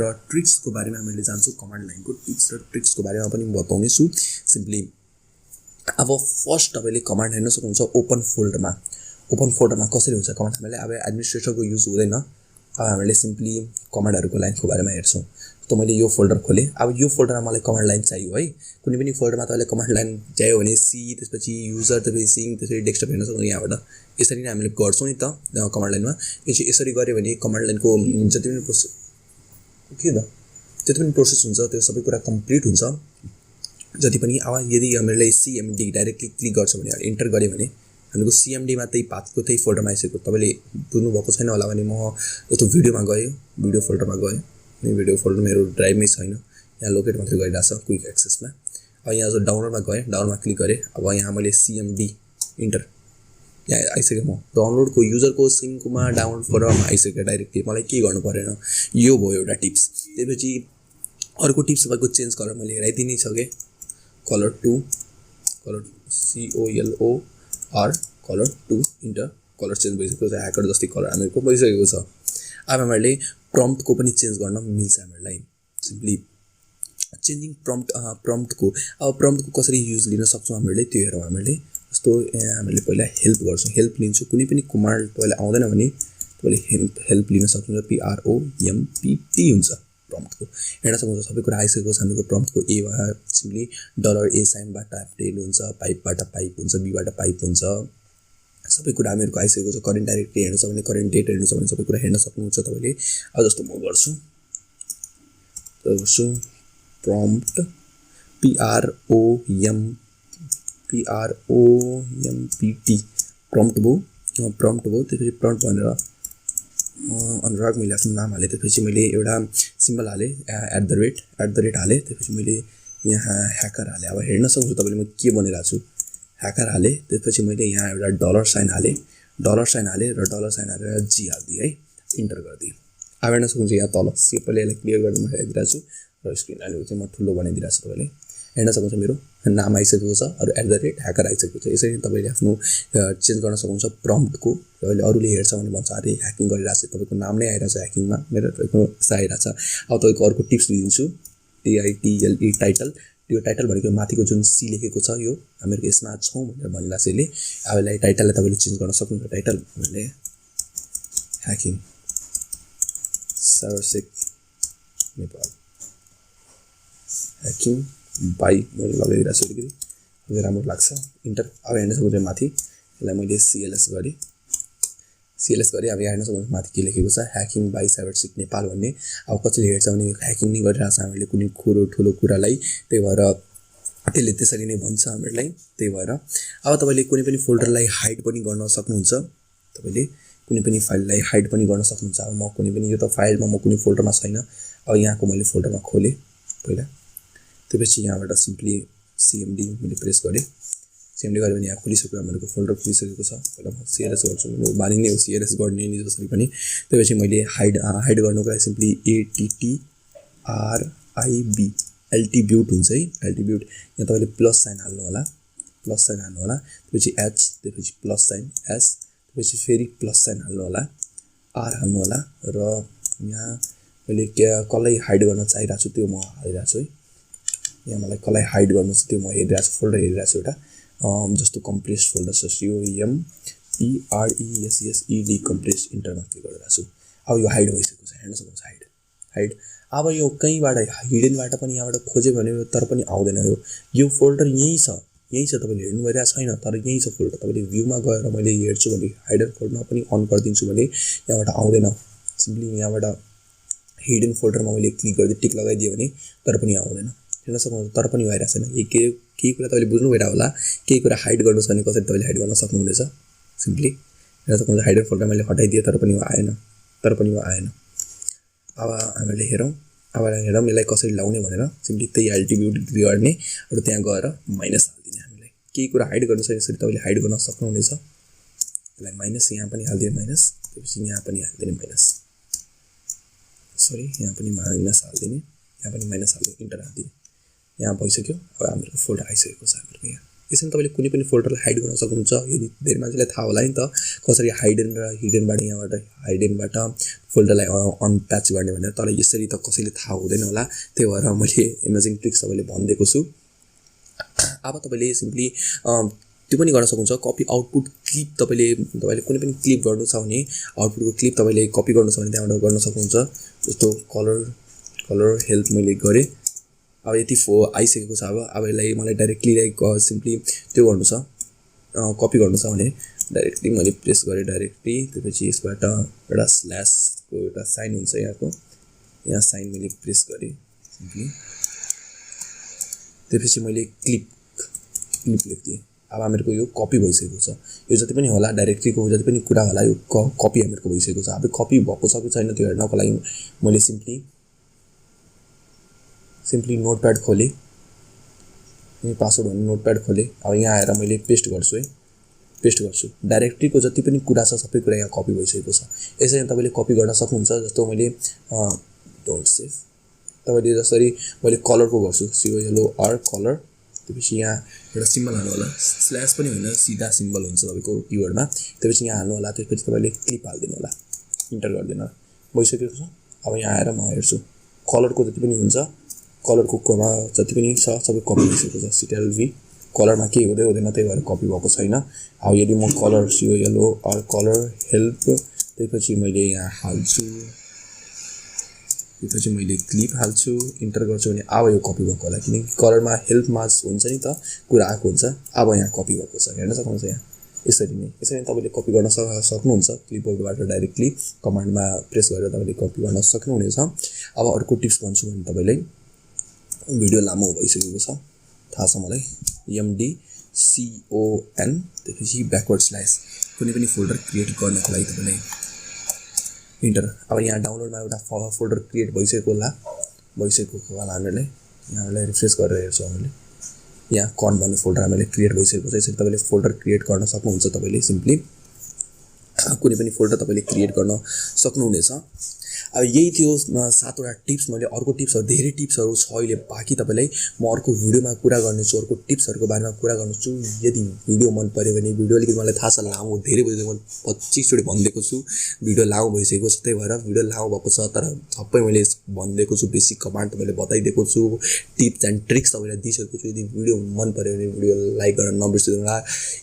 र ट्रिक्सको बारेमा हामीले जान्छौँ कमान्ड लाइनको टिप्स र ट्रिक्सको बारेमा पनि बताउने छु सिम्पली अब फर्स्ट तपाईले कमान्ड हेर्न सक्नुहुन्छ ओपन फोल्डरमा कसरी हुन्छ कमान्ड हामीले अब एडमिनिस्ट्रेटरको युज हुँदैन अब हामीले सिम्पली कमान्डहरुको लाइनको बारेमा हेर्छौं त मैले यो फोल्डर खोले अब यो फोल्डरमा मलाई कमान्ड लाइन चाहियो है कुनै पनि फोल्डरमा तपाईले कमान्ड लाइन चाहियो भने सी त्यसपछि युजर त्यसपछि सिङ त्यसपछि डेस्कटप हेर्न सक्नुहुन्छ यहाँबाट यसरी नै हामीले गर्छौं नि त कमान्ड लाइनमा यसरी गरे भने कमान्ड लाइनको जति पनि प्रोसेस जति पनि प्रोसेस हुन्छ त्यो सबै कुरा कम्प्लिट हुन्छ जति पनि अब यदि हामीले cmd डाइरेक्टली क्लिक गर्छौं भने इन्टर गरे भने हामीको cmd मा त्यही पाथको त्यही फोल्डरमा आइसक्यो तपाईले बुझ्नु भएको छैन होला भने म यो भिडियोमा गए भिडियो फोल्डरमा गए यो भिडियो फोल्डर मेरो ड्राइभमै छैन यहाँ लोकेट मात्रै गरिरहेछ क्विक एक्सेसमा अब यहाँ जो डाउनलोडमा गए डाउनलोडमा क्लिक गरे अब यहाँ मैले cmd इन्टर यहाँ आइसक्यो म डाउनलोडको युजरको सिङमा डाउनलोड फोल्डरमा आइसक्यो डाइरेक्टली मलाई के गर्नु परेन यो भयो एउटा टिप्स त्यसपछि अर्को टिप्स तपाईको चेन्ज कलर मैले हेराइदिनै सके colour 2 colour color colour 2 enter colour change भइसक्यो ह्याकर जस्तै कलर हामीको भइसकेको छ अब हामीले प्रम्प्टको पनि चेन्ज गर्न मिल्छ हामीलाई सिम्पली चेन्जिङ प्रम्प्टको अब प्रम्प्टको कसरी युज लिन सक्छौं हामीले त्यो हेरौं हामीले जस्तो हामीले पहिला हेल्प गर्छौं हेल्प लिन्छौं कुनै पनि कमान्ड तपाईलाई आउँदैन भने तपाईले हेल्प लिन सक्नुहुन्छ PROMPT हुन्छ प्रम्प्टको हेर्न सक्नुहुन्छ सबै कुरा आइसकेको छ हामीको प्रम्प्टको ए वा सिम्पली $a साइनबाट अपडेट हुन्छ पाइपबाट पाइप हुन्छ बीबाट पाइप हुन्छ सबै कुरा हामीहरुको आइसकेको छ करेन्ट डाइरेक्टली हेर्न सक्नुहुन्छ भने करेन्ट डेट हेर्न सक्नुहुन्छ सबै कुरा हेर्न सक्नुहुन्छ तपाईले अब जस्तो म गर्छु prompt PROMPT prompt भयो त्यसपछि prompt भनेर अनुराग मैले आफ्नो नाम हाले त्यसपछि मैले एउटा सिम्बल हाले @ हाले त्यसपछि मैले यहाँ ह्याकर हाले अब हेर्न सक्नुहुन्छ तपाईले म के बनिरहेको छु ह्याकर हाले त्यसपछि मैले यहाँ एउटा डलर साइन हाले र डलर साइन हालेर जी हाल्दिए है इन्टर गर्दिए अब हेर्न सक्नुहुन्छ यहाँ तल सिम्पली यसलाई क्लियर गर्न म हेरिदिरहेको छु र स्क्रिन अहिले चाहिँ म ठुलो बनाइदिरहेको छु तपाईले हेर्न सक्नुहुन्छ मेरो नाम आइसकेको छ अरु @ ह्याकर आइसकेको छ यसरी तपाईले आफ्नो चेन्ज गर्न सक्नुहुन्छ प्रम्प्टको अहिले अरूले हेर्छ भने भन्छ अरे ह्याकिङ गरिरहेछ तपाईको नाम नै आइरहेछ ह्याकिङमा मेरो तपाईको आइरहेछ अब तपाईको अर्को टिप्स दिन्छु TITLE टाइटल यो टाइटल भनेको माथिको जुन सी लेखेको छ यो हामीहरु यसमा छौं भनेर भनिरहेछ यसले अब यसलाई टाइटललाई तपाईले चेन्ज गर्न सक्नुहुन्छ टाइटल भने hacking Cybersec Nepal hacking by मैले लगाइदिरा छु अलिकति यो राम्रो लाग्छ इन्टर अब हेर्न सक्नुहुन्छ माथि यसलाई मैले CLS गरे अब यहाँ हेर्न सक्नुहुन्छ माथि के लेखेको छ ह्याकिङ बाइ Cybersec नेपाल भन्ने अब कसैले हेर्छ भने ह्याकिङ नै गरिरहेछ हामीले कुनै ठुलो कुरालाई त्यही भएर त्यसले त्यसरी नै भन्छ हामीलाई त्यही भएर अब तपाईले कुनै पनि फोल्डरलाई हाइड पनि गर्न सक्नुहुन्छ तपाईले कुनै पनि फाइललाई हाइड पनि गर्न सक्नुहुन्छ अब म कुनै पनि यो त फाइलमा म कुनै फोल्डरमा छैन अब यहाँको मैले फोल्डरमा खोले पहिला त्यसपछि यहाँबाट सिम्पली cmd मैले प्रेस गरे cmd गरे भने यहाँ खोलिसक्यो हाम्रो फोल्डर खोलिसकेको छ पहिला म CLS गर्छु मेरो बानी नै हो CLS गर्ने नि जसरी पनि त्यसपछि मैले हाइड गर्नुको लागि सिम्पली ATTRIB अल्टिब्युट हुन्छ है अल्टिब्युट यहाँ तपाईले प्लस साइन हाल्नु होला त्यसपछि h त्यसपछि प्लस साइन s त्यसपछि फेरि प्लस साइन हाल्नु होला r हाल्नु होला र यहाँ मैले कसलाई हाइड गर्न चाहिरहेको छु त्यो म हालिरहेको छु है यहाँ मलाई कसलाई हाइड गर्नु छ त्यो म हेरिरहेको छु फोल्डर हेरिरहेको छु एउटा जस्तो कम्प्रेस्ड फोल्डर छ COMPRESSED कम्प्रेस्ड इन्टरमा क्लिक गरिरहेको छु अब यो हाइड भइसकेको छ हेर्न सक्नुहुन्छ हाइड अब यो कहीँबाट हिडनबाट पनि यहाँबाट खोजे भने तर पनि आउँदैन यो फोल्डर यही छ तपाईले हेर्नु भइरहेको छैन तर यही छ फोल्डर तपाईले भ्यूमा गएर मैले हेर्छु भने हाइडर फोल्डरमा पनि अन गरिदिन्छु भने यहाँबाट आउँदैन सिम्पली यहाँबाट हिडन फोल्डरमा मैले क्लिक गर्दै टिक लगाइदिए भने तर पनि आउँदैन हेर्न सक्नुहुन्छ तर पनि भइरहेको छैन केही कुरा तपाईले बुझ्नु भइरा होला केही कुरा हाइड गर्नु छ भने कसरी तपाईले हाइड गर्न सक्नुहुनेछ सिम्पली हेर्न सक्नुहुन्छ हाइडर फोल्डर मैले हटाइदिए तर पनि आएन अब हामीले हेरौं यसलाई कसरी लाउने भनेर सिम्पली त्यही अल्टिब्युट गर्ने र त्यहाँ गएर माइनस हाल्दिने हामीलाई केही कुरा हाइड गर्नु छ यसरी तपाईले हाइड गर्न सक्नुहुनेछ यसलाई माइनस यहाँ पनि हाल्दिए माइनस त्यसपछि यहाँ पनि हाल्दिने माइनस यहाँ पनि माइनस हाल्दिने इन्टर हाल्दिने यहाँ भइसक्यो अब हाम्रो फोल्डर आइसकेको छ हाम्रो यहाँ यसरी तपाईँले कुनै पनि फोल्डरलाई हाइड गर्न सक्नुहुन्छ यदि धेरै मान्छेलाई थाहा होला नि त कसरी हाइडन र हिडनबाट यहाँबाट हाइडनबाट फोल्डरलाई अनप्याच गर्ने भनेर तर यसरी त कसैले थाहा हुँदैन होला त्यही भएर मैले इमेजिङ ट्रिक्स तपाईँले भनिदिएको छु अब तपाईँले सिम्पली त्यो पनि गर्न सक्नुहुन्छ कपी आउटपुट क्लिप तपाईँले कुनै पनि क्लिप गर्नु छ भने आउटपुटको क्लिप तपाईँले कपी गर्नु छ भने त्यहाँबाट गर्न सक्नुहुन्छ जस्तो कलर हेल्थ मैले गरेँ अब यति आइसकेको छ अब यसलाई मलाई डाइरेक्टली लाइक सिम्पली त्यो गर्नु छ कपी गर्नु छ भने डाइरेक्टली मैले प्रेस गरेँ डाइरेक्टली त्यसपछि यसबाट एउटा स्ल्यासको एउटा साइन हुन्छ यहाँ साइन मैले प्रेस गरेँ सिम्पली त्यसपछि मैले क्लिप लेखिदिएँ अब हामीहरूको यो कपी भइसकेको छ यो जति पनि होला डाइरेक्टलीको जति पनि कुरा होला यो कपी हामीहरूको भइसकेको छ अब कपी भएको छ कि छैन त्यो हेर्नको लागि मैले सिम्पली नोटप्याड खोलेँ पासवर्ड भन्ने नोटप्याड खोलेँ अब यहाँ आएर मैले पेस्ट गर्छु डाइरेक्टलीको जति पनि कुरा छ सबै कुरा यहाँ कपी भइसकेको छ यसरी तपाईँले कपी गर्न सक्नुहुन्छ जस्तो मैले डोन्ट सेभ तपाईँले जसरी मैले कलरको गर्छु COLOR कलर त्यसपछि यहाँ एउटा सिम्बल हाल्नु होला स्ल्यास पनि होइन सिधा सिम्बल हुन्छ तपाईँको किवर्डमा त्यसपछि यहाँ हाल्नु होला त्यसपछि तपाईँले क्लिप हालिदिनु होला इन्टर गरिदिनु होला भइसकेको छ अब यहाँ आएर म हेर्छु कलरको जति पनि हुन्छ कलरको कोमा जति पनि छ सबै कपी भइसकेको छ CTRL-V कलरमा केही हुँदैन त्यही भएर कपी भएको छैन अब यदि म कलर COLOR कलर हेल्प त्यसपछि मैले यहाँ हाल्छु त्यसपछि मैले क्लिप हाल्छु इन्टर गर्छु भने अब यो कपी भएको होला किनकि कलरमा हेल्पमा हुन्छ नि त कुरा आएको हुन्छ अब यहाँ कपी भएको छ हेर्न सक्नुहुन्छ यहाँ यसरी नै तपाईँले कपी गर्न सक्नुहुन्छ क्लिपबोर्डबाट डाइरेक्टली कमान्डमा प्रेस गरेर तपाईँले कपी गर्न सक्नुहुनेछ अब अर्को टिप्स भन्छु भने तपाईँलाई भिडियो लामो भइसकेको छ थाहा छ मलाई MDCON त्यसपछि ब्याकवर्ड स्ल्यास कुनै पनि फोल्डर क्रिएट गर्नको लागि तपाईँले इन्टर अब यहाँ डाउनलोडमा एउटा फोल्डर क्रिएट भइसकेको होला हामीलाई यहाँलाई रिफ्रेस गरेर हेर्छौँ हामीले यहाँ कन भन्ने फोल्डर हामीले क्रिएट भइसकेको छ यसरी तपाईँले फोल्डर क्रिएट गर्न सक्नुहुन्छ तपाईँले सिम्पली कुनै पनि फोल्डर तपाईँले क्रिएट गर्न सक्नुहुनेछ अब यही थियो 7वटा टिप्स मैले अर्को टिप्सहरू धेरै टिप्सहरू छ अहिले बाँकी तपाईँलाई म अर्को भिडियोमा कुरा गर्नेछु अर्को टिप्सहरूको बारेमा कुरा गर्नेछु यदि भिडियो मन पर्यो भने भिडियो अलिकति मलाई थाहा छ लामो धेरै भइसक्यो म 25 चोटि भनिदिएको छु भिडियो लामो भइसकेको छ त्यही भएर भिडियो लामो भएको छ तर सबै मैले भनिदिएको छु बेसिक कमान्ड तपाईँले बताइदिएको छु टिप्स एन्ड ट्रिक्स तपाईँलाई दिइसकेको छु यदि भिडियो मन पर्यो भने भिडियो लाइक गर्न नबिर्सिनु होला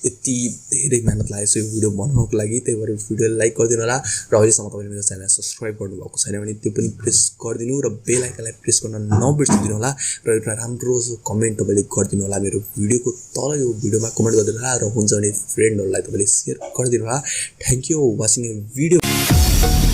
यति धेरै मेहनत लागेको छ यो भिडियो बनाउनको लागि त्यही भएर भिडियो लाइक गरिदिनु होला र अहिलेसम्म तपाईँले मेरो च्यानललाई सब्सक्राइब गर्नुभएको छैन भने त्यो पनि प्रेस गरिदिनु र बेल आइकनलाई प्रेस गर्न नबिर्सिदिनु होला र एउटा राम्रो कमेन्ट तपाईँले गरिदिनु होला मेरो भिडियोको तल यो भिडियोमा कमेन्ट गरिदिनु होला र हुन्छ भने फ्रेन्डहरूलाई तपाईँले सेयर गरिदिनु होला thank you watching A video